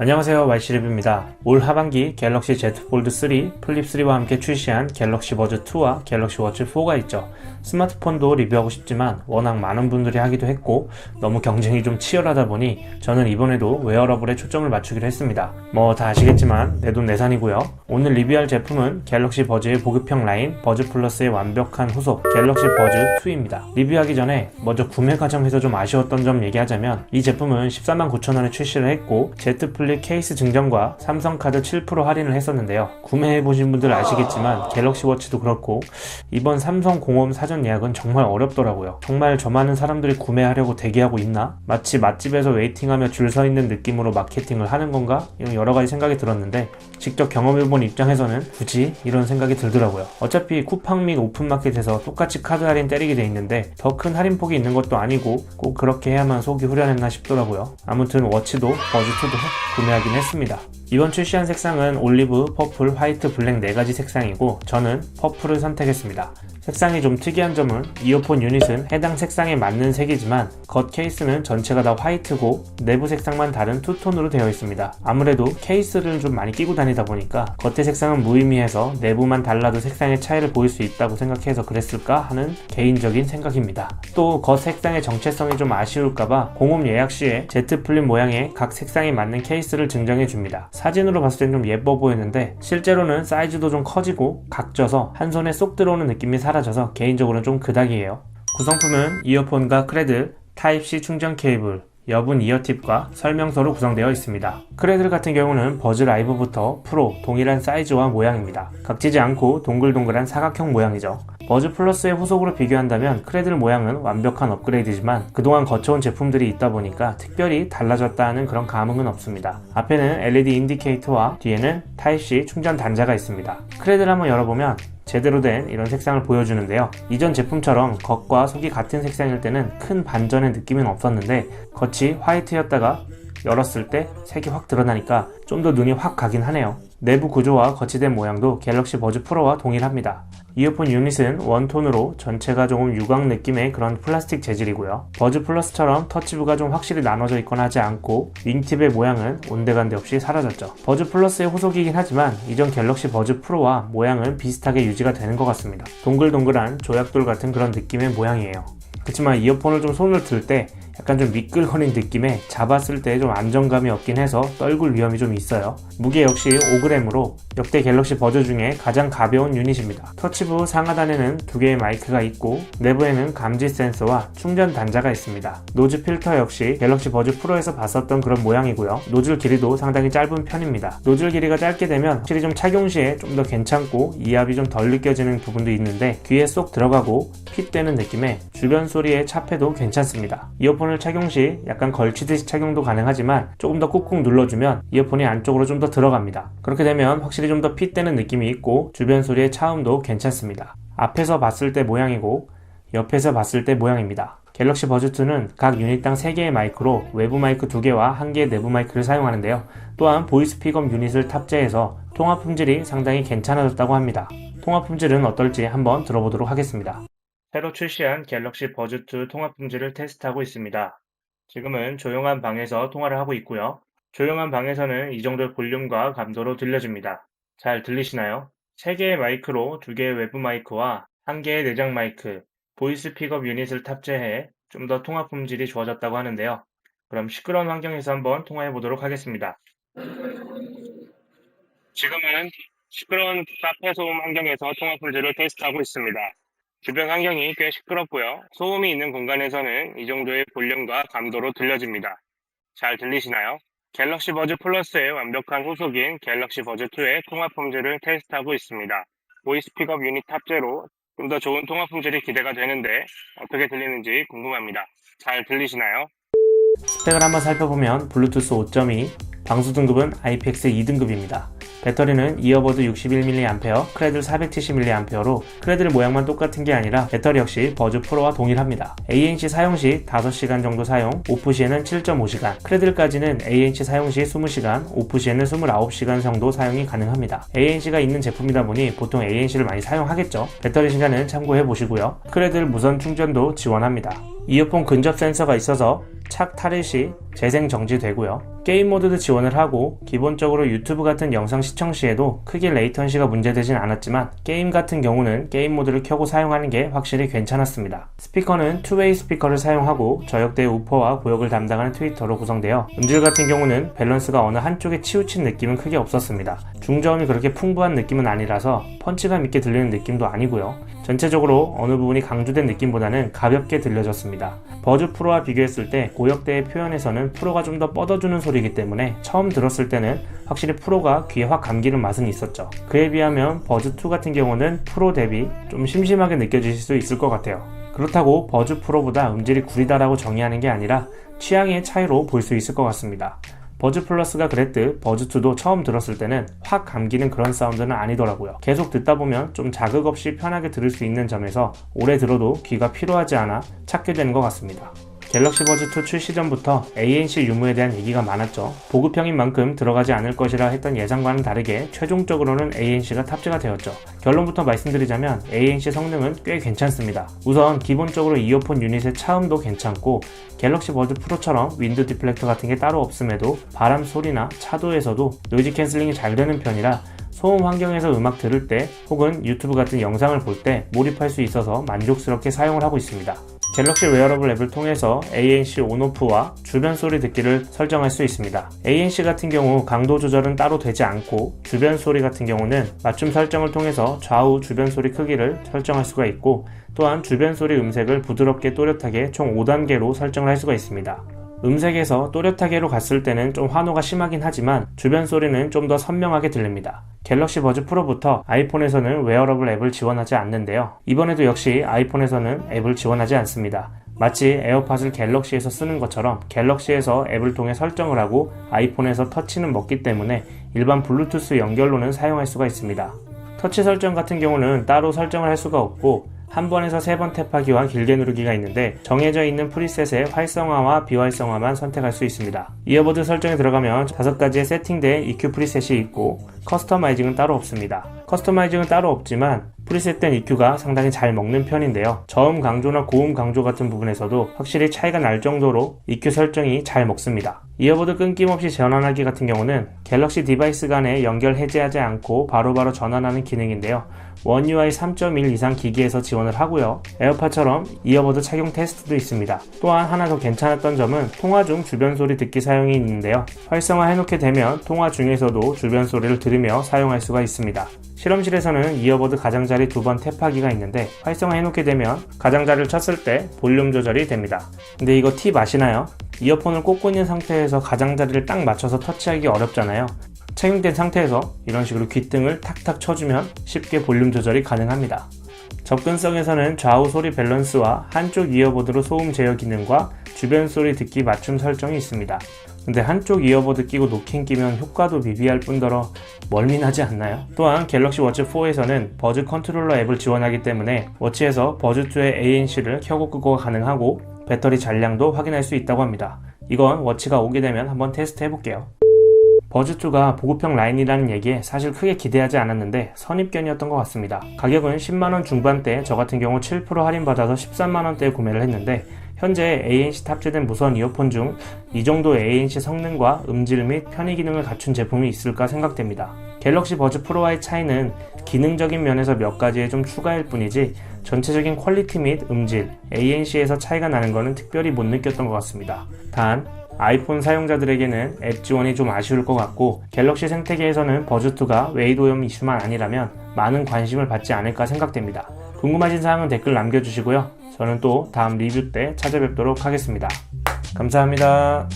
안녕하세요, YC리뷰입니다. 올 하반기 갤럭시 Z 폴드 3, 플립 3와 함께 출시한 갤럭시 버즈 2와 갤럭시 워치 4가 있죠. 스마트폰도 리뷰하고 싶지만 워낙 많은 분들이 하기도 했고 너무 경쟁이 좀 치열하다 보니 저는 이번에도 웨어러블에 초점을 맞추기로 했습니다. 뭐 다 아시겠지만 내 돈 내산이고요. 오늘 리뷰할 제품은 갤럭시 버즈의 보급형 라인 버즈 플러스의 완벽한 후속 갤럭시 버즈 2입니다. 리뷰하기 전에 먼저 구매 과정에서 좀 아쉬웠던 점 얘기하자면 이 제품은 149,000원에 출시를 했고 Z 플립 케이스 증정과 삼성카드 7% 할인을 했었는데요. 구매해보신 분들 아시겠지만 갤럭시 워치도 그렇고 이번 삼성 공홈 사전 예약은 정말 어렵더라고요. 정말 저 많은 사람들이 구매하려고 대기하고 있나? 마치 맛집에서 웨이팅하며 줄 서 있는 느낌으로 마케팅을 하는 건가? 이런 여러가지 생각이 들었는데 직접 경험해본 입장에서는 굳이 이런 생각이 들더라고요. 어차피 쿠팡 및 오픈마켓에서 똑같이 카드 할인 때리게 돼 있는데 더 큰 할인폭이 있는 것도 아니고 꼭 그렇게 해야만 속이 후련했나 싶더라고요. 아무튼 워치도 버즈2도 구매하긴 했습니다. 이번 출시한 색상은 올리브, 퍼플, 화이트, 블랙 4가지 색상이고 저는 퍼플을 선택했습니다. 색상이 좀 특이한 점은 이어폰 유닛은 해당 색상에 맞는 색이지만 겉 케이스는 전체가 다 화이트고 내부 색상만 다른 투톤으로 되어 있습니다. 아무래도 케이스를 좀 많이 끼고 다니다 보니까 겉의 색상은 무의미해서 내부만 달라도 색상의 차이를 보일 수 있다고 생각해서 그랬을까 하는 개인적인 생각입니다. 또 겉 색상의 정체성이 좀 아쉬울까봐 공홈 예약 시에 Z 플립 모양의 각 색상에 맞는 케이스를 증정해 줍니다. 사진으로 봤을 땐 좀 예뻐 보이는데 실제로는 사이즈도 좀 커지고 각져서 한 손에 쏙 들어오는 느낌이 사라져서 개인적으로는 좀 그닥이에요. 구성품은 이어폰과 크레들, 타입C 충전 케이블, 여분 이어팁과 설명서로 구성되어 있습니다. 크레들 같은 경우는 버즈 라이브부터 프로 동일한 사이즈와 모양입니다. 각지지 않고 동글동글한 사각형 모양이죠. 버즈 플러스의 후속으로 비교한다면 크레들 모양은 완벽한 업그레이드지만 그동안 거쳐온 제품들이 있다 보니까 특별히 달라졌다는 그런 감흥은 없습니다. 앞에는 LED 인디케이터와 뒤에는 타입C 충전 단자가 있습니다. 크레들 한번 열어보면 제대로 된 이런 색상을 보여주는데요. 이전 제품처럼 겉과 속이 같은 색상일 때는 큰 반전의 느낌은 없었는데 겉이 화이트였다가 열었을 때 색이 확 드러나니까 좀 더 눈이 확 가긴 하네요. 내부 구조와 거치된 모양도 갤럭시 버즈 프로와 동일합니다. 이어폰 유닛은 원톤으로 전체가 조금 유광 느낌의 그런 플라스틱 재질이고요. 버즈 플러스처럼 터치부가 좀 확실히 나눠져 있거나 하지 않고 윙팁의 모양은 온데간데 없이 사라졌죠. 버즈 플러스의 후속이긴 하지만 이전 갤럭시 버즈 프로와 모양은 비슷하게 유지가 되는 것 같습니다. 동글동글한 조약돌 같은 그런 느낌의 모양이에요. 그렇지만 이어폰을 좀 손을 들 때 약간 좀 미끌거린 느낌에 잡았을 때 좀 안정감이 없긴 해서 떨굴 위험이 좀 있어요. 무게 역시 5g으로 역대 갤럭시 버즈 중에 가장 가벼운 유닛입니다. 터치부 상하단에는 2개의 마이크가 있고 내부에는 감지 센서와 충전 단자가 있습니다. 노즈 필터 역시 갤럭시 버즈 프로에서 봤었던 그런 모양이고요. 노즐 길이도 상당히 짧은 편입니다. 노즐 길이가 짧게 되면 확실히 좀 착용 시에 좀 더 괜찮고 이압이 좀 덜 느껴지는 부분도 있는데 귀에 쏙 들어가고 핏되는 느낌에 주변 소리의 차폐도 괜찮습니다. 이어폰을 착용 시 약간 걸치듯이 착용도 가능하지만 조금 더 꾹꾹 눌러주면 이어폰이 안쪽으로 좀 더 들어갑니다. 그렇게 되면 확실히 좀 더 핏되는 느낌이 있고 주변 소리의 차음도 괜찮습니다. 앞에서 봤을 때 모양이고 옆에서 봤을 때 모양입니다. 갤럭시 버즈2는 각 유닛당 3개의 마이크로 외부 마이크 2개와 1개의 내부 마이크를 사용하는데요. 또한 보이스 픽업 유닛을 탑재해서 통화 품질이 상당히 괜찮아졌다고 합니다. 통화 품질은 어떨지 한번 들어보도록 하겠습니다. 새로 출시한 갤럭시 버즈2 통화 품질을 테스트하고 있습니다. 지금은 조용한 방에서 통화를 하고 있고요. 조용한 방에서는 이 정도의 볼륨과 감도로 들려줍니다. 잘 들리시나요? 3개의 마이크로 2개의 외부 마이크와 1개의 내장 마이크, 보이스 픽업 유닛을 탑재해 좀 더 통화 품질이 좋아졌다고 하는데요. 그럼 시끄러운 환경에서 한번 통화해 보도록 하겠습니다. 지금은 시끄러운 카페 소음 환경에서 통화 품질을 테스트하고 있습니다. 주변 환경이 꽤 시끄럽고요. 소음이 있는 공간에서는 이 정도의 볼륨과 감도로 들려집니다. 잘 들리시나요? 갤럭시 버즈 플러스의 완벽한 후속인 갤럭시 버즈2의 통화 품질을 테스트하고 있습니다. 보이스 픽업 유닛 탑재로 좀 더 좋은 통화 품질이 기대가 되는데 어떻게 들리는지 궁금합니다. 잘 들리시나요? 스펙을 한번 살펴보면 블루투스 5.2, 방수 등급은 IPX 2등급입니다. 배터리는 이어버드 61mAh, 크레들 470mAh로 크레들 모양만 똑같은 게 아니라 배터리 역시 버즈 프로와 동일합니다. ANC 사용 시 5시간 정도 사용, 오프 시에는 7.5시간, 크레들까지는 ANC 사용 시 20시간, 오프 시에는 29시간 정도 사용이 가능합니다. ANC가 있는 제품이다 보니 보통 ANC를 많이 사용하겠죠. 배터리 시간은 참고해 보시고요. 크레들 무선 충전도 지원합니다. 이어폰 근접 센서가 있어서 착 타를 시 재생 정지되고요. 게임 모드도 지원을 하고 기본적으로 유튜브 같은 영상 시청 시에도 크게 레이턴시가 문제되진 않았지만 게임 같은 경우는 게임 모드를 켜고 사용하는 게 확실히 괜찮았습니다. 스피커는 투웨이 스피커를 사용하고 저역대의 우퍼와 고역을 담당하는 트위터로 구성되어 음질 같은 경우는 밸런스가 어느 한쪽에 치우친 느낌은 크게 없었습니다. 중저음이 그렇게 풍부한 느낌은 아니라서 펀치감 있게 들리는 느낌도 아니고요. 전체적으로 어느 부분이 강조된 느낌보다는 가볍게 들려졌습니다. 버즈 프로와 비교했을 때 고역대의 표현에서는 프로가 좀 더 뻗어주는 소리이기 때문에 처음 들었을 때는 확실히 프로가 귀에 확 감기는 맛은 있었죠. 그에 비하면 버즈2 같은 경우는 프로 대비 좀 심심하게 느껴지실 수 있을 것 같아요. 그렇다고 버즈 프로보다 음질이 구리다라고 정의하는 게 아니라 취향의 차이로 볼 수 있을 것 같습니다. 버즈 플러스가 그랬듯 버즈2도 처음 들었을 때는 확 감기는 그런 사운드는 아니더라고요. 계속 듣다 보면 좀 자극 없이 편하게 들을 수 있는 점에서 오래 들어도 귀가 피로하지 않아 찾게 되는 것 같습니다. 갤럭시 버즈2 출시 전부터 ANC 유무에 대한 얘기가 많았죠. 보급형인 만큼 들어가지 않을 것이라 했던 예상과는 다르게 최종적으로는 ANC가 탑재가 되었죠. 결론부터 말씀드리자면 ANC 성능은 꽤 괜찮습니다. 우선 기본적으로 이어폰 유닛의 차음도 괜찮고 갤럭시 버즈 프로처럼 윈드 디플렉터 같은 게 따로 없음에도 바람 소리나 차도에서도 노이즈 캔슬링이 잘 되는 편이라 소음 환경에서 음악 들을 때 혹은 유튜브 같은 영상을 볼 때 몰입할 수 있어서 만족스럽게 사용을 하고 있습니다. 갤럭시 웨어러블 앱을 통해서 ANC 온오프와 주변 소리 듣기를 설정할 수 있습니다. ANC 같은 경우 강도 조절은 따로 되지 않고 주변 소리 같은 경우는 맞춤 설정을 통해서 좌우 주변 소리 크기를 설정할 수가 있고 또한 주변 소리 음색을 부드럽게 또렷하게 총 5단계로 설정을 할 수가 있습니다. 음색에서 또렷하게로 갔을 때는 좀 환호가 심하긴 하지만 주변 소리는 좀 더 선명하게 들립니다. 갤럭시 버즈 프로부터 아이폰에서는 웨어러블 앱을 지원하지 않는데요. 이번에도 역시 아이폰에서는 앱을 지원하지 않습니다. 마치 에어팟을 갤럭시에서 쓰는 것처럼 갤럭시에서 앱을 통해 설정을 하고 아이폰에서 터치는 먹기 때문에 일반 블루투스 연결로는 사용할 수가 있습니다. 터치 설정 같은 경우는 따로 설정을 할 수가 없고 한 번에서 3번 탭하기와 길게 누르기가 있는데 정해져 있는 프리셋의 활성화와 비활성화만 선택할 수 있습니다. 이어버드 설정에 들어가면 5가지의 세팅된 EQ 프리셋이 있고 커스터마이징은 따로 없습니다. 커스터마이징은 따로 없지만 프리셋된 EQ가 상당히 잘 먹는 편인데요. 저음 강조나 고음 강조 같은 부분에서도 확실히 차이가 날 정도로 EQ 설정이 잘 먹습니다. 이어버드 끊김없이 전환하기 같은 경우는 갤럭시 디바이스 간에 연결 해제하지 않고 바로바로 전환하는 기능인데요. 원 UI 3.1 이상 기기에서 지원을 하고요. 에어팟처럼 이어버드 착용 테스트도 있습니다. 또한 하나 더 괜찮았던 점은 통화 중 주변 소리 듣기 사용이 있는데요. 활성화 해놓게 되면 통화 중에서도 주변 소리를 들으며 사용할 수가 있습니다. 실험실에서는 이어버드 가장자리 2번 탭하기가 있는데 활성화 해놓게 되면 가장자리를 쳤을 때 볼륨 조절이 됩니다. 근데 이거 팁 아시나요? 이어폰을 꽂고 있는 상태에서 가장자리를 딱 맞춰서 터치하기 어렵잖아요. 착용된 상태에서 이런 식으로 귓등을 탁탁 쳐주면 쉽게 볼륨 조절이 가능합니다. 접근성에서는 좌우 소리 밸런스와 한쪽 이어버드로 소음 제어 기능과 주변 소리 듣기 맞춤 설정이 있습니다. 근데 한쪽 이어버드 끼고 노캔 끼면 효과도 미비할 뿐더러 멀미나지 않나요? 또한 갤럭시 워치 4에서는 버즈 컨트롤러 앱을 지원하기 때문에 워치에서 버즈2의 ANC를 켜고 끄고가 가능하고 배터리 잔량도 확인할 수 있다고 합니다. 이건 워치가 오게 되면 한번 테스트 해볼게요. 버즈2가 보급형 라인이라는 얘기에 사실 크게 기대하지 않았는데 선입견이었던 것 같습니다. 가격은 10만원 중반대, 저 같은 경우 7% 할인받아서 13만원대에 구매를 했는데 현재 ANC 탑재된 무선 이어폰 중 이 정도 ANC 성능과 음질 및 편의 기능을 갖춘 제품이 있을까 생각됩니다. 갤럭시 버즈 프로와의 차이는 기능적인 면에서 몇 가지에 좀 추가일 뿐이지 전체적인 퀄리티 및 음질, ANC에서 차이가 나는 것은 특별히 못 느꼈던 것 같습니다. 단 아이폰 사용자들에게는 앱 지원이 좀 아쉬울 것 같고 갤럭시 생태계에서는 버즈2가 웨이드 오염 이슈만 아니라면 많은 관심을 받지 않을까 생각됩니다. 궁금하신 사항은 댓글 남겨주시고요. 저는 또 다음 리뷰 때 찾아뵙도록 하겠습니다. 감사합니다.